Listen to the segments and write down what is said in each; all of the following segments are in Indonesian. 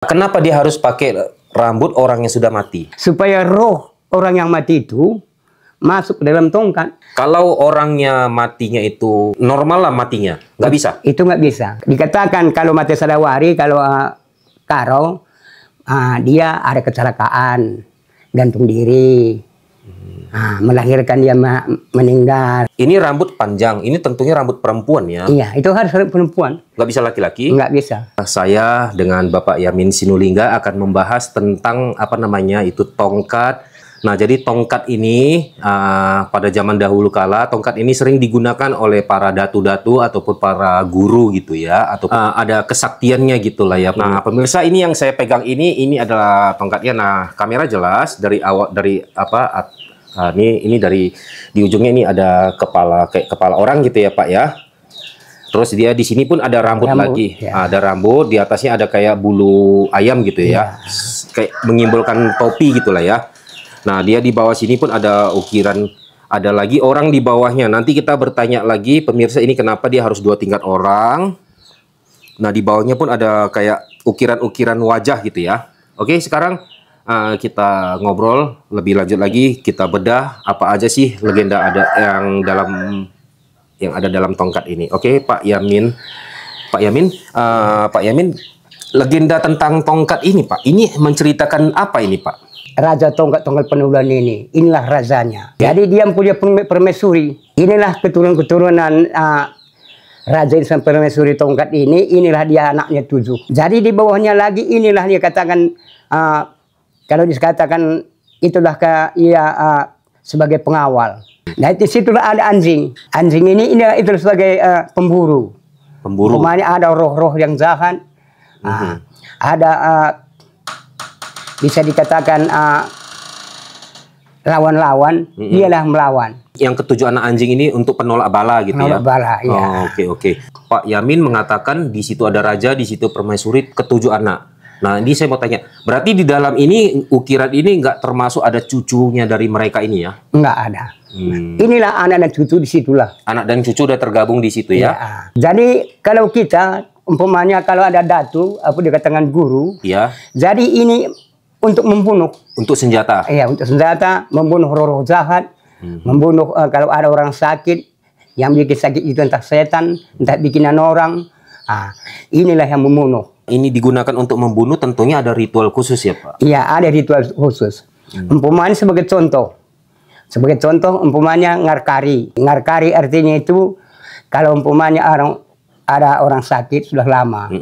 Kenapa dia harus pakai rambut orang yang sudah mati? Supaya roh orang yang mati itu masuk ke dalam tongkat. Kalau orangnya matinya itu normal lah matinya, nggak bisa? Itu nggak bisa. Dikatakan kalau mati sadawari, kalau karo, dia ada kecelakaan, gantung diri, melahirkan dia meninggal. Ini rambut panjang, ini tentunya rambut perempuan ya? Iya, itu harus rambut perempuan. Nggak bisa laki-laki? Nggak bisa. Saya dengan Bapak Yamin Sinulinga akan membahas tentang apa namanya itu tongkat. Nah, jadi tongkat ini pada zaman dahulu kala, tongkat ini sering digunakan oleh para datu-datu ataupun para guru gitu ya, atau ada kesaktiannya gitulah ya. Nah, pemirsa, ini yang saya pegang ini adalah tongkatnya. Nah, kamera jelas dari awal dari apa? Ini dari di ujungnya ini ada kayak kepala orang gitu ya, Pak ya. Terus dia di sini pun ada rambut lagi, ya. Ada rambut, di atasnya ada kayak bulu ayam gitu ya, kayak menyimpulkan topi gitulah ya. Nah, dia di bawah sini pun ada ukiran, ada lagi orang di bawahnya. Nanti kita bertanya lagi, pemirsa, ini kenapa dia harus 2 tingkat orang. Nah, di bawahnya pun ada kayak ukiran-ukiran wajah gitu ya. Oke, sekarang kita ngobrol lebih lanjut lagi, kita bedah apa aja sih legenda ada yang ada dalam tongkat ini. Oke, Pak Yamin. Pak Yamin, legenda tentang tongkat ini, Pak. Ini menceritakan apa ini, Pak? Raja tongkat-tongkat penubulan ini, inilah rajanya. Jadi dia punya permaisuri. Inilah keturunan-keturunan Raja Insan Permaisuri tongkat ini. Inilah dia anaknya 7. Jadi di bawahnya lagi inilah dia katakan, kalau dikatakan itulah sebagai pengawal. Nah, di situlah ada anjing. Anjing ini itu sebagai pemburu. Pemburu. Namanya ada roh-roh yang jahat. Ada bisa dikatakan lawan-lawan, dialah melawan. Yang ke-7 anak anjing ini untuk penolak bala gitu ya? Penolak bala, iya. Oke. Pak Yamin mengatakan di situ ada raja, di situ permaisuri, ke-7 anak. Nah, ini saya mau tanya, berarti di dalam ini, ukiran ini nggak termasuk ada cucunya dari mereka ini ya? Nggak ada. Inilah anak dan cucu di situlah. Anak dan cucu udah tergabung di situ ya? Jadi kalau kita, umpamanya kalau ada datu, apa dikatakan guru, ya. Jadi ini untuk membunuh. Untuk senjata? Iya, untuk senjata, membunuh roh-roh jahat, membunuh kalau ada orang sakit, yang bikin sakit itu entah setan, entah bikinan orang, inilah yang membunuh. Ini digunakan untuk membunuh, tentunya ada ritual khusus ya, Pak? Iya, ada ritual khusus. Umpamanya sebagai contoh. Sebagai contoh, umpamanya ngarkari. Ngarkari artinya itu, kalau umpamanya ada orang sakit sudah lama.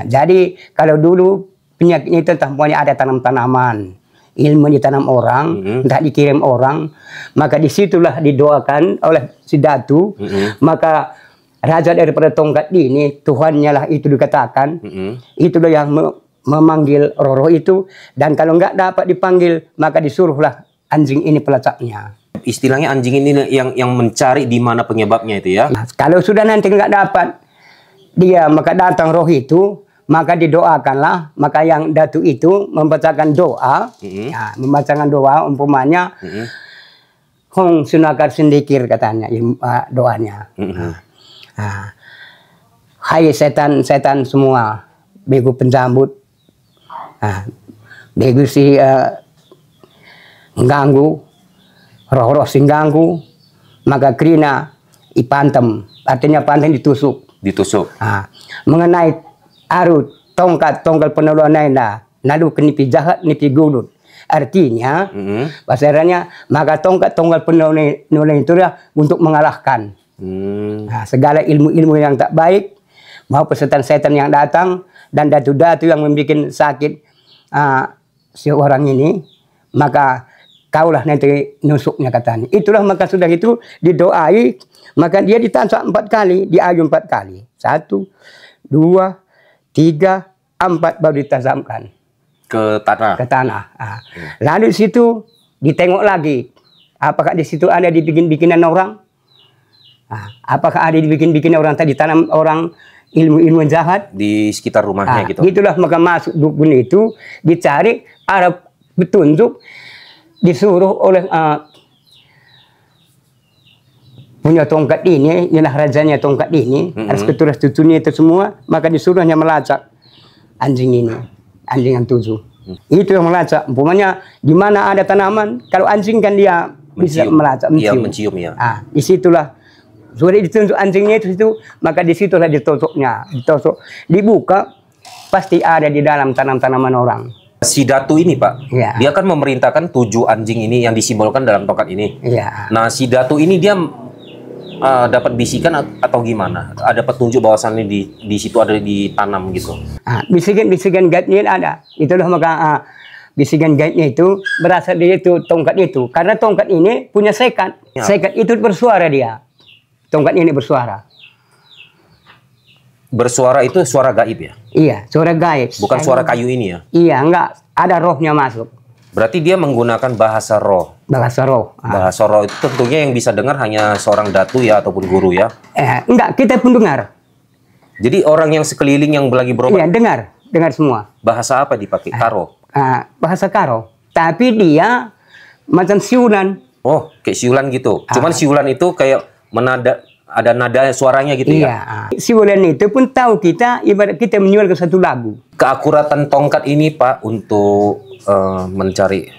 Jadi, kalau dulu penyakitnya itu entah umpamanya ada tanam-tanaman. Ilmu ditanam orang, entah dikirim orang. Maka disitulah didoakan oleh si datu. Maka raja daripada tongkat ini, Tuhannya lah itu dikatakan. Itulah yang memanggil roh-roh itu. Dan kalau nggak dapat dipanggil, maka disuruhlah anjing ini pelacaknya. Istilahnya anjing ini yang mencari di mana penyebabnya itu ya? Nah, kalau sudah nanti nggak dapat dia, maka datang roh itu, maka didoakanlah. Maka yang datu itu membacakan doa. Membacakan doa, umpamanya Hong sunakar sindikir katanya doanya. Hai setan-setan semua, bego penjambut, bego si mengganggu, roh-roh sing ganggu, maka krina ipantem, artinya pantem ditusuk. Mengenai arut tongkat penolong naina, lalu kenipi jahat nipi gulut. Artinya, bahasanya maka tongkat penolong itu untuk mengalahkan. Segala ilmu-ilmu yang tak baik, maupun setan-setan yang datang dan datu-datu yang membuat sakit si orang ini, maka kaulah nanti nusuknya katanya. Itulah maka sudah itu didoai, maka dia ditansak 4 kali, diayun 4 kali. 1, 2, 3, 4 baru ditazamkan ke tanah. Lalu di situ ditengok lagi, apakah di situ ada dibikin-bikinan orang? Apakah ada dibikin-bikin orang tadi tanam orang ilmu-ilmu jahat di sekitar rumahnya gitu? Itulah maka masuk dukun itu dicari, ada petunjuk, disuruh oleh punya tongkat ini, inilah rajanya tongkat ini, harus keturunan cucunya itu semua, maka disuruhnya melacak anjing ini. anjing yang 7. Itu yang melacak. Umpamanya di mana ada tanaman, kalau anjing kan dia bisa melacak, mencium. Iya, mencium ya. Disitulah sudah ditunjuk anjingnya itu, maka disitulah ditosoknya, dibuka, pasti ada di dalam tanam-tanaman orang. Si Datu ini Pak, dia kan memerintahkan 7 anjing ini yang disimbolkan dalam tongkat ini. Nah si Datu ini dia dapat bisikan atau gimana? Ada petunjuk bahwasannya di situ ada ditanam gitu. Bisikan gaibnya ada. Itulah maka bisikan gaibnya itu berasal dari itu tongkat itu. Karena tongkat ini punya sekat. Sekat itu bersuara dia. Tongkat ini bersuara. Bersuara itu suara gaib ya? Iya, suara gaib. Bukan suara kayu ini ya? Iya, enggak. Ada rohnya masuk. Berarti dia menggunakan bahasa roh. Bahasa roh. Bahasa roh itu tentunya yang bisa dengar hanya seorang datu ya ataupun guru ya? Enggak, kita pun dengar. Jadi orang yang sekeliling yang lagi berobat? Iya, dengar semua. Bahasa apa dipakai? Karo? Bahasa Karo. Tapi dia macam siulan. Oh, kayak siulan gitu. Cuman siulan itu kayak ada nada suaranya gitu ya? Siulan itu pun tahu kita, ibarat kita menyual ke satu lagu. Keakuratan tongkat ini Pak untuk mencari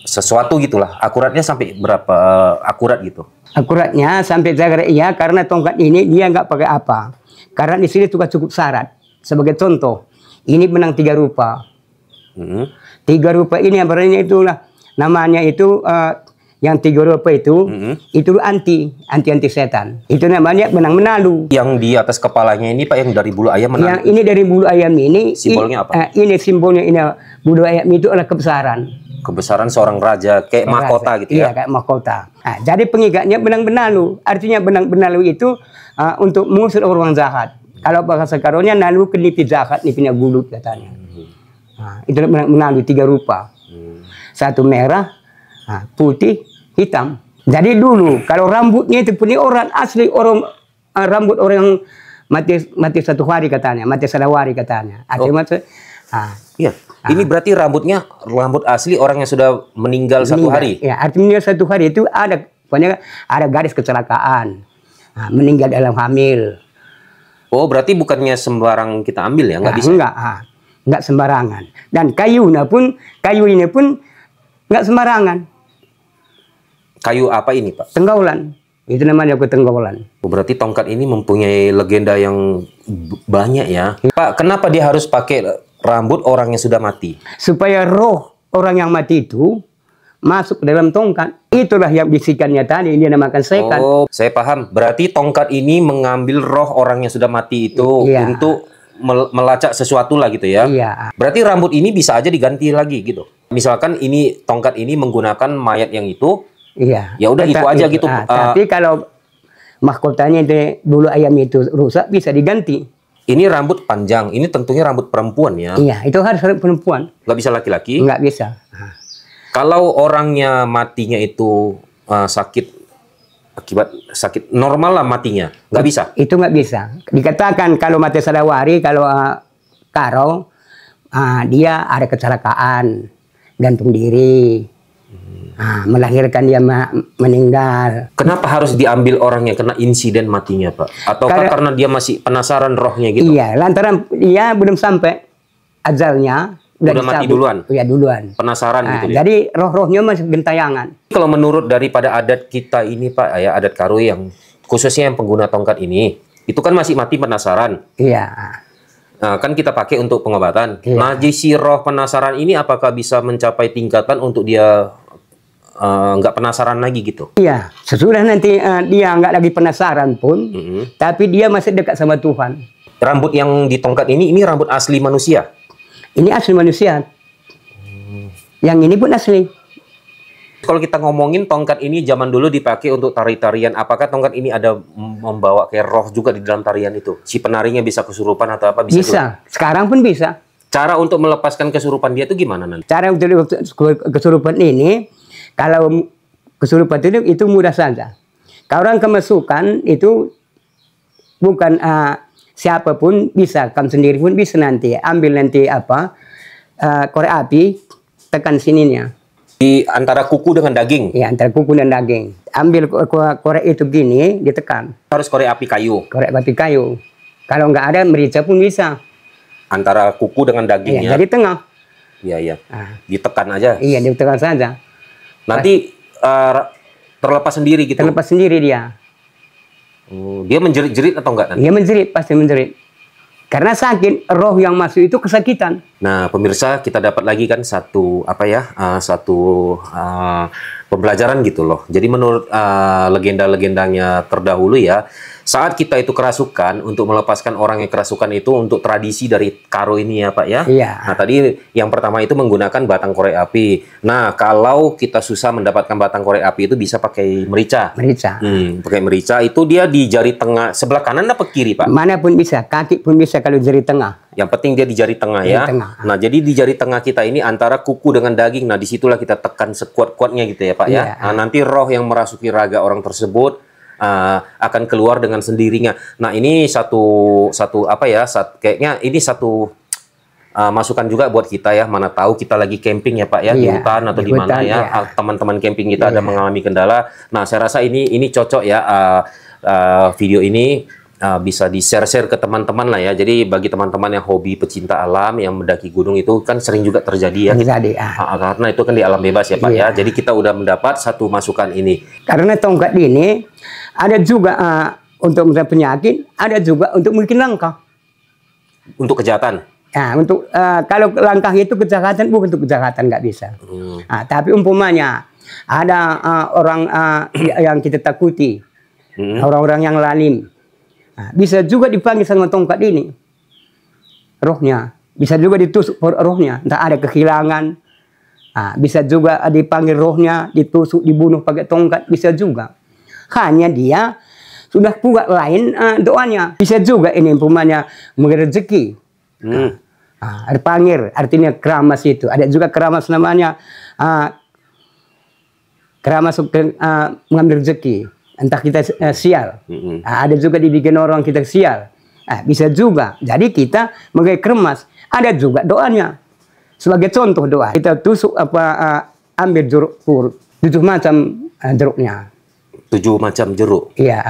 sesuatu gitulah. Akuratnya sampai berapa akurat gitu? Akuratnya sampai jaga iya, karena tongkat ini dia nggak pakai apa. Karena di sini juga cukup syarat. Sebagai contoh, ini benang 3 rupa. 3 rupa ini yang berarti itulah namanya itu yang 3 rupa itu anti setan. Itu namanya benang menalu. Yang di atas kepalanya ini Pak yang dari bulu ayam menalu. Yang ini dari bulu ayam ini. Simbolnya apa? Ini simbolnya ini bulu ayam itu adalah kebesaran. Kebesaran seorang raja kayak mahkota gitu ya? Iya, kayak mahkota. Jadi pengikatnya benang benalu. Artinya benang benalu itu untuk mengusir orang jahat. Kalau bahasa Karonya nalu kenipi jahat, nipinya gulut katanya. Itu benang benalu 3 rupa. Satu merah, putih, hitam. Jadi dulu kalau rambutnya itu punya orang asli rambut orang yang mati 1 hari katanya, mati 1 hari katanya. Iya. Ini berarti rambutnya rambut asli orang yang sudah meninggal 1 hari. Ya, artinya 1 hari itu ada garis kecelakaan, meninggal dalam hamil. Oh, berarti bukannya sembarang kita ambil ya? Nggak bisa? Nggak sembarangan. Dan kayu ini pun nggak sembarangan. Kayu apa ini Pak? Tenggaulan. Itu namanya tenggaulan. Berarti tongkat ini mempunyai legenda yang banyak ya. Pak, kenapa dia harus pakai rambut orang yang sudah mati? Supaya roh orang yang mati itu masuk ke dalam tongkat. Itulah yang bisikannya tadi, dia namakan sekat. Oh, saya paham. Berarti tongkat ini mengambil roh orang yang sudah mati itu untuk melacak sesuatu lah gitu ya. Iya. Berarti rambut ini bisa aja diganti lagi gitu. Misalkan ini tongkat ini menggunakan mayat yang itu. Iya. Ya udah itu aja gitu. Tapi kalau mahkotanya itu bulu ayam itu rusak bisa diganti. Ini rambut panjang. Ini tentunya rambut perempuan ya. Iya, itu harus rambut perempuan. Nggak bisa laki-laki? Nggak bisa. Kalau orangnya matinya itu sakit akibat sakit normal lah matinya, nggak bisa? Itu nggak bisa. Dikatakan kalau mati sadawari, kalau Karo dia ada kecelakaan, gantung diri, melahirkan dia meninggal. Kenapa harus diambil orang yang kena insiden matinya Pak? Ataukah karena dia masih penasaran rohnya gitu? Iya, lantaran dia belum sampai ajalnya. Udah mati duluan? Iya duluan. Penasaran gitu ya? Jadi roh-rohnya masih gentayangan. Kalau menurut daripada adat kita ini Pak, ya adat Karo yang khususnya yang pengguna tongkat ini, itu kan masih mati penasaran. Iya. Nah, kan kita pakai untuk pengobatan. Iya. Nah, si roh penasaran ini apakah bisa mencapai tingkatan untuk dia nggak penasaran lagi gitu? Iya. Sesudah nanti dia nggak lagi penasaran pun, tapi dia masih dekat sama Tuhan. Rambut yang di tongkat ini rambut asli manusia? Ini asli manusia. Yang ini pun asli. Kalau kita ngomongin tongkat ini zaman dulu dipakai untuk tari-tarian, apakah tongkat ini ada membawa kayak roh juga di dalam tarian itu? Si penarinya bisa kesurupan atau apa? Bisa. Juga? Sekarang pun bisa. Cara untuk melepaskan kesurupan dia itu gimana nanti? Cara untuk kesurupan ini, kalau kesurupan itu mudah saja. Kalau orang kemasukan itu bukan siapapun bisa, kamu sendiri pun bisa nanti ambil nanti korek api, tekan sininya. Di antara kuku dengan daging? Ya, antara kuku dan daging. Ambil korek itu gini, ditekan. Harus korek api kayu? Korek api kayu. Kalau nggak ada merica pun bisa. antara kuku dengan Iya, dagingnya. jadi tengah. Iya, iya. Ditekan aja. Iya, ditekan saja. Nanti terlepas sendiri gitu. Terlepas sendiri dia. Dia menjerit-jerit atau enggak nanti? Dia menjerit, pasti menjerit. Karena sakit, roh yang masuk itu kesakitan. Nah, pemirsa, kita dapat lagi kan satu pembelajaran gitu loh. Jadi menurut legenda-legendanya terdahulu ya, saat kita itu kerasukan, untuk melepaskan orang yang kerasukan itu untuk tradisi dari Karo ini ya Pak ya. Iya. Nah, tadi yang pertama itu menggunakan batang korek api. Nah, kalau kita susah mendapatkan batang korek api itu bisa pakai merica. Merica. Pakai merica itu dia di jari tengah, sebelah kanan apa kiri Pak? Manapun bisa, kaki pun bisa kalau jari tengah. Yang penting dia di jari tengah ya. Tengah. Nah, jadi di jari tengah kita ini antara kuku dengan daging. Nah, disitulah kita tekan sekuat-kuatnya gitu ya Pak ya. Iya. Nah, nanti roh yang merasuki raga orang tersebut akan keluar dengan sendirinya. Nah, ini kayaknya ini satu masukan juga buat kita ya. Mana tahu kita lagi camping ya Pak ya, di hutan atau di mana ya. Teman-teman camping kita ada mengalami kendala. Nah, saya rasa ini cocok ya, video ini bisa di-share ke teman-teman lah ya. Jadi bagi teman-teman yang hobi pecinta alam, yang mendaki gunung itu kan sering juga terjadi ya. Karena itu kan di alam bebas ya Pak ya. Jadi kita udah mendapat satu masukan ini. Karena tongkat ini ada juga untuk mencegah penyakit, ada juga untuk mungkin langkah. Untuk kejahatan. Nah, untuk kalau langkah itu kejahatan, bukan untuk kejahatan nggak bisa. Tapi umpamanya ada orang yang kita takuti, orang-orang yang lalim. Nah, bisa juga dipanggil sama tongkat ini, rohnya. Bisa juga ditusuk rohnya, entah ada kehilangan. Nah, bisa juga dipanggil rohnya, ditusuk, dibunuh pakai tongkat, bisa juga. Hanya dia sudah kuat lain doanya. Bisa juga ini umpamanya memberi rezeki. Dipanggil, artinya keramas itu. Ada juga keramas namanya keramas mengambil rezeki. Entah kita sial. Ada juga dibikin orang kita sial. Bisa juga. Jadi kita menggait keremas. Ada juga doanya. Sebagai contoh doa. Kita tusuk ambil jeruk purut. 7 macam jeruknya. 7 macam jeruk? Iya.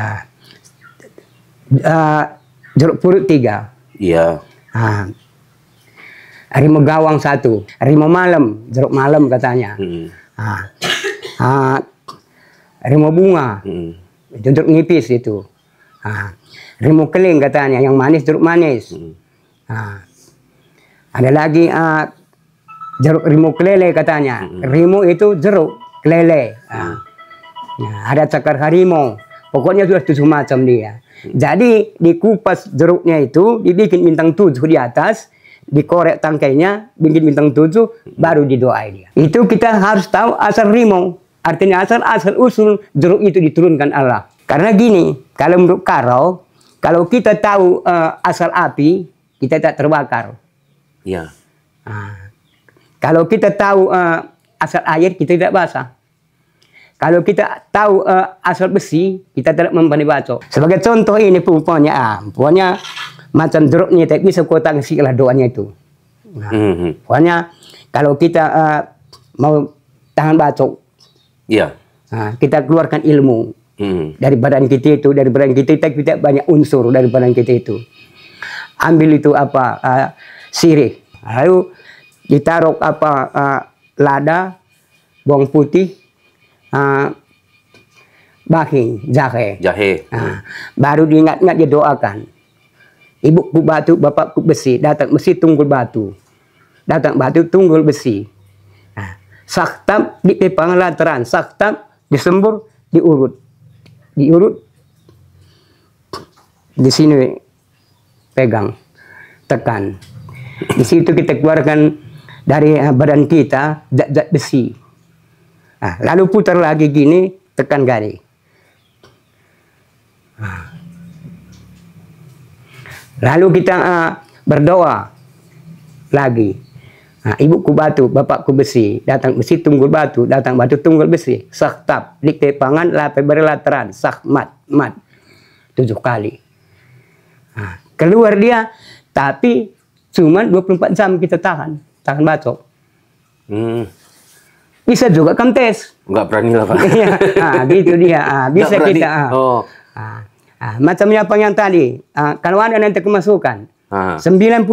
Jeruk purut 3. Iya. Harimau gawang 1. Harimau malam. Jeruk malam katanya. Harimau bunga. Itu jeruk nipis itu. Harimau keling katanya, yang manis jeruk manis. Ada lagi jeruk harimau kelele katanya. Harimau itu jeruk kelele. Ada cakar harimau. Pokoknya sudah 7 macam dia. Jadi dikupas jeruknya itu, dibikin bintang 7 di atas, dikorek tangkainya, bikin bintang 7, baru didoai dia. Itu kita harus tahu asal harimau. Artinya asal usul jeruk itu diturunkan Allah. Karena gini, kalau menurut Karo, kalau kita tahu asal api, kita tak terbakar. Iya. Kalau kita tahu asal air, kita tidak basah. Kalau kita tahu asal besi, kita tidak mempani bacok. Sebagai contoh ini pokoknya macam jeruknya tak bisa kau tangsi lah doanya itu. Pokoknya kalau kita mau tahan bacok, kita keluarkan ilmu dari badan kita itu, kita banyak unsur dari badan kita itu. Ambil itu sirih, lalu ditaruh lada, bawang putih, baking, jahe. Baru diingat-ingat dia doakan. Ibuku batu, bapakku besi, datang besi tunggul batu. Datang batu tunggul besi. Saktam di pangalateran, saktam disembur, diurut. Di sini pegang, tekan. Di situ kita keluarkan dari badan kita zat-zat besi. Lalu putar lagi gini, tekan garis. Lalu kita berdoa lagi. Ibuku batu, bapakku besi, datang besi tunggul batu, datang batu tunggul besi. Saktab, dikte pangan, lape berlateran, sakmat, mat. 7 kali. Keluar dia, tapi cuman 24 jam kita tahan bacok. Bisa juga kempes. Enggak berani lah Pak. Gitu dia. Bisa kita. Macamnya apa yang tadi? Kalau ada nanti kemasukan, 99%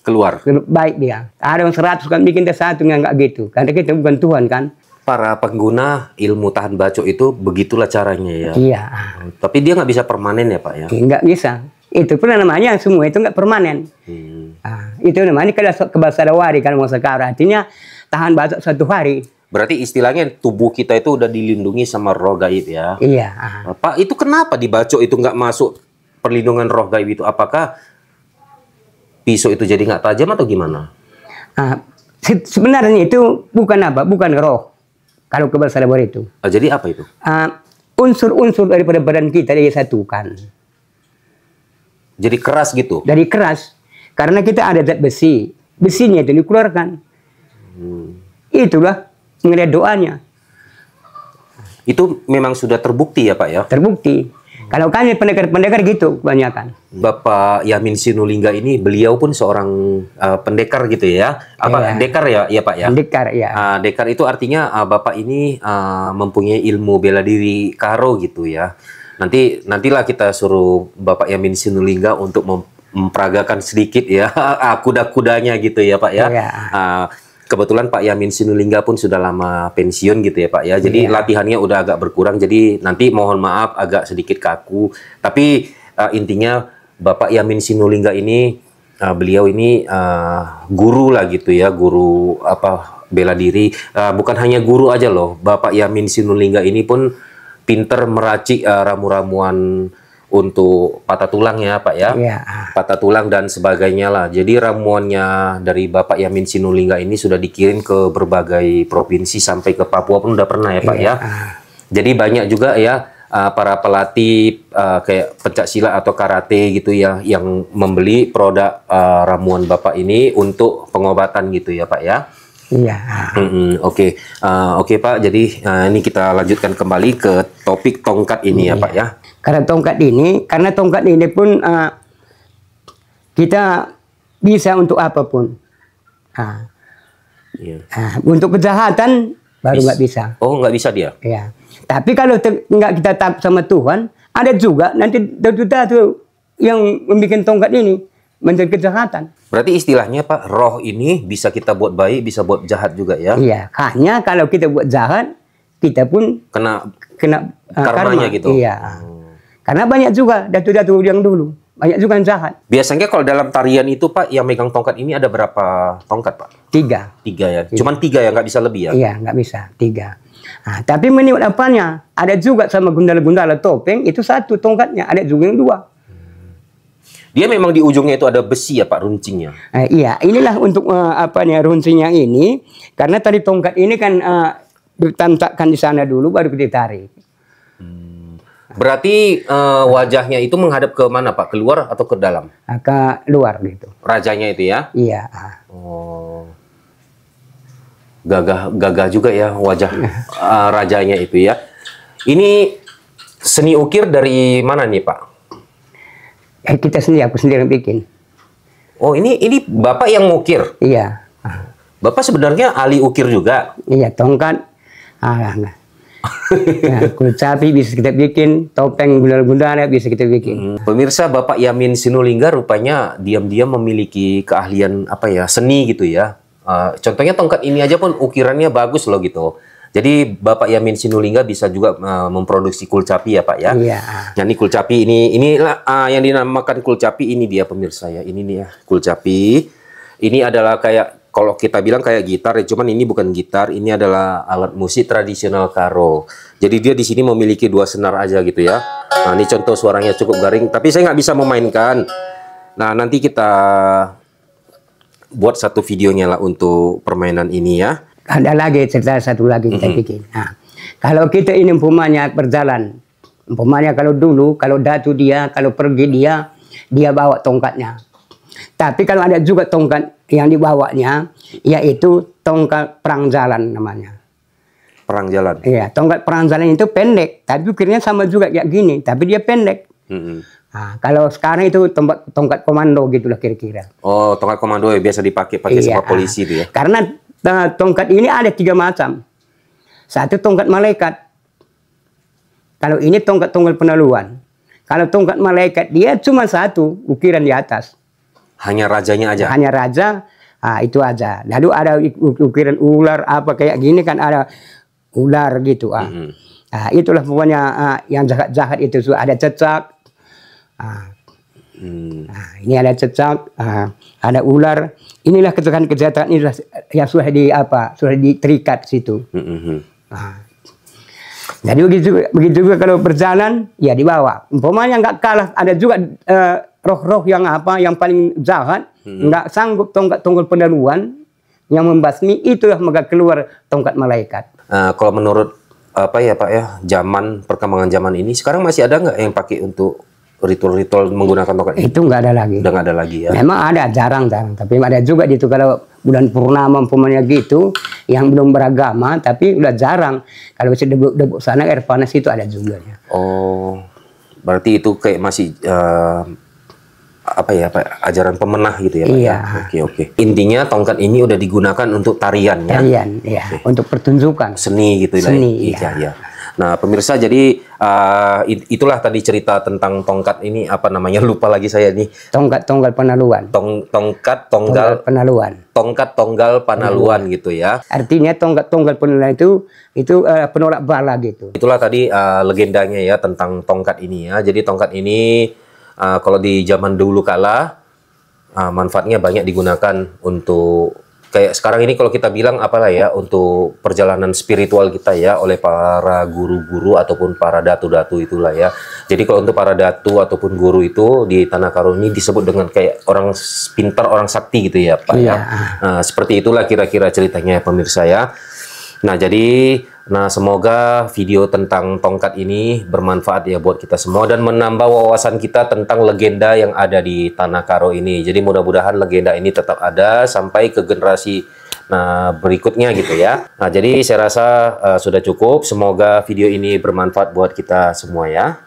keluar. baik dia. Ada yang 100 kan bikin dia satu nggak gitu. Karena kita bukan Tuhan kan. Para pengguna ilmu tahan bacok itu begitulah caranya ya. Iya. Tapi dia nggak bisa permanen ya Pak ya? Nggak bisa. Itu pun namanya semua itu nggak permanen. Itu namanya kalau kebasadawari kalau mau sekarang. Artinya tahan bacok 1 hari. Berarti istilahnya tubuh kita itu udah dilindungi sama roh gaib ya? Iya. Pak, itu kenapa di bacok itu nggak masuk perlindungan roh gaib itu? Apakah pisau itu jadi nggak tajam atau gimana? Sebenarnya itu bukan roh. Kalau kebasadawari itu. Jadi apa itu? Unsur-unsur daripada badan kita disatukan. Jadi keras gitu? Dari keras. Karena kita ada zat besi. Besinya itu dikeluarkan. Itulah mengenai doanya. Itu memang sudah terbukti ya Pak ya? Terbukti. Kalau kami pendekar-pendekar gitu kebanyakan. Bapak Yamin Sinulinga ini beliau pun seorang pendekar gitu ya? Apa dekar ya, ya Pak ya? Pendekar ya. Dekar itu artinya Bapak ini mempunyai ilmu bela diri karo gitu ya. Nantilah kita suruh Bapak Yamin Sinulinga untuk memperagakan sedikit ya kuda-kudanya gitu ya Pak ya. Kebetulan Pak Yamin Sinulinga pun sudah lama pensiun gitu ya Pak ya. Jadi latihannya udah agak berkurang. Jadi nanti mohon maaf agak sedikit kaku. Tapi intinya Bapak Yamin Sinulinga ini beliau ini guru lah gitu ya. Guru bela diri. Bukan hanya guru aja loh. Bapak Yamin Sinulinga ini pun pinter meracik ramu-ramuan untuk patah tulang ya Pak ya, patah tulang dan sebagainya lah. Jadi ramuannya dari Bapak Yamin Sinulinga ini sudah dikirim ke berbagai provinsi sampai ke Papua pun udah pernah ya Pak ya. Jadi banyak juga ya para pelatih kayak pencak silat atau karate gitu ya yang membeli produk ramuan Bapak ini untuk pengobatan gitu ya Pak ya. Oke Pak. Jadi ini kita lanjutkan kembali ke topik tongkat ini ya Pak ya. Karena tongkat ini pun kita bisa untuk apapun. Untuk kejahatan baru nggak bisa. Oh, nggak bisa dia? Ya. Tapi kalau nggak kita taat sama Tuhan, ada juga nanti tuh yang membuat tongkat ini menjadi kejahatan. Berarti istilahnya Pak, roh ini bisa kita buat baik, bisa buat jahat juga ya? Iya, hanya kalau kita buat jahat, kita pun kena karmanya gitu. Iya. Karena banyak juga datu-datu yang dulu, banyak juga yang jahat. Biasanya kalau dalam tarian itu Pak, yang megang tongkat ini ada berapa tongkat Pak? 3. 3 ya? Cuman 3 ya, nggak bisa lebih ya? Iya, nggak bisa, 3. Tapi menurut apanya, ada juga sama gundala-gundala topeng, itu 1 tongkatnya, ada juga yang 2. Dia memang di ujungnya itu ada besi ya Pak, runcingnya? Iya, inilah untuk runcingnya ini, karena tadi tongkat ini kan ditantakkan di sana dulu, baru ditarik. Berarti wajahnya itu menghadap ke mana Pak? Keluar atau ke dalam? Ke luar gitu. Rajanya itu ya? Iya. Oh. Gagah juga ya wajah rajanya itu ya. Ini seni ukir dari mana nih Pak? Aku sendiri yang bikin. Oh, ini Bapak yang ngukir? Iya. Bapak sebenarnya ahli ukir juga? Iya, tongkat. Kulit sapi bisa kita bikin, topeng gundala-gundala bisa kita bikin. Pemirsa, Bapak Yamin Sinulinga rupanya diam-diam memiliki keahlian seni gitu ya. Contohnya tongkat ini aja pun ukirannya bagus loh gitu. Jadi Bapak Yamin Sinulinga bisa juga memproduksi kulcapi ya Pak ya. Iya. Nah, ini kulcapi inilah yang dinamakan kulcapi ini dia pemirsa ya. Ini nih ya kulcapi. Ini adalah kayak kalau kita bilang kayak gitar ya, cuman ini bukan gitar, ini adalah alat musik tradisional karo. Jadi dia di sini memiliki 2 senar aja gitu ya. Nah, ini contoh suaranya cukup garing, tapi saya nggak bisa memainkan. Nah, nanti kita buat satu videonya lah untuk permainan ini ya. Ada lagi cerita satu lagi kita bikin. Nah, kalau kita ini umpamanya berjalan, umpamanya kalau dulu, kalau datu dia, kalau pergi dia bawa tongkatnya. Tapi kalau ada juga tongkat yang dibawanya, yaitu tongkat perang jalan namanya. Perang jalan? Iya, tongkat perang jalan itu pendek, tapi ukirnya sama juga kayak gini, tapi dia pendek. Nah, kalau sekarang itu tongkat komando gitulah kira-kira. Oh, tongkat komando ya biasa dipakai sama polisi itu ya? Karena tongkat ini ada 3 macam. 1 tongkat malaikat. Kalau ini tongkat penaluan. Kalau tongkat malaikat dia cuma satu ukiran di atas. Hanya rajanya aja. Hanya raja, itu aja. Lalu ada ukiran ular apa kayak gini kan ada ular gitu. Itulah pokoknya yang jahat-jahat itu ada cecak. Ini ada cecak, ada ular. Inilah kejahatan inilah yang sudah diterikat situ. Jadi begitu juga kalau berjalan ya dibawa. Umpamanya nggak kalah, ada juga roh-roh yang yang paling jahat, nggak sanggup tongkat penaluan yang membasmi, itulah maka keluar tongkat malaikat. Kalau menurut Pak ya, perkembangan zaman ini sekarang masih ada nggak yang pakai untuk ritual-ritual menggunakan tongkat ini? Itu nggak ada lagi. Udah nggak ada lagi ya? Memang ada, jarang. Tapi ada juga gitu kalau bulan purnama umpamanya gitu, yang belum beragama, tapi udah jarang. Kalau bisa debuk sana air panas itu ada juga ya. Oh, berarti itu kayak masih Pak, ajaran pemenah gitu ya Pak? Iya. Ya? Oke. Intinya tongkat ini udah digunakan untuk tarian ya? Tarian, ya. Untuk pertunjukan. Seni gitu Seni, ya. Iya. Nah, pemirsa, jadi itulah tadi cerita tentang tongkat ini, lupa lagi saya nih. Tongkat tonggal penaluan. Tongkat tonggal penaluan. Tongkat tonggal panaluan gitu ya. Artinya tongkat tonggal penaluan itu penolak bala gitu. Itulah tadi legendanya ya tentang tongkat ini ya. Jadi tongkat ini kalau di zaman dulu kala manfaatnya banyak digunakan untuk kayak sekarang ini kalau kita bilang untuk perjalanan spiritual kita ya, oleh para guru-guru ataupun para datu-datu itulah ya. Jadi kalau untuk para datu ataupun guru itu di Tanah Karo ini disebut dengan kayak orang pintar, orang sakti gitu ya Pak ya. Seperti itulah kira-kira ceritanya pemirsa ya. Nah jadi semoga video tentang tongkat ini bermanfaat ya buat kita semua dan menambah wawasan kita tentang legenda yang ada di Tanah Karo ini. Jadi mudah-mudahan legenda ini tetap ada sampai ke generasi berikutnya gitu ya. Nah jadi saya rasa sudah cukup. Semoga video ini bermanfaat buat kita semua ya.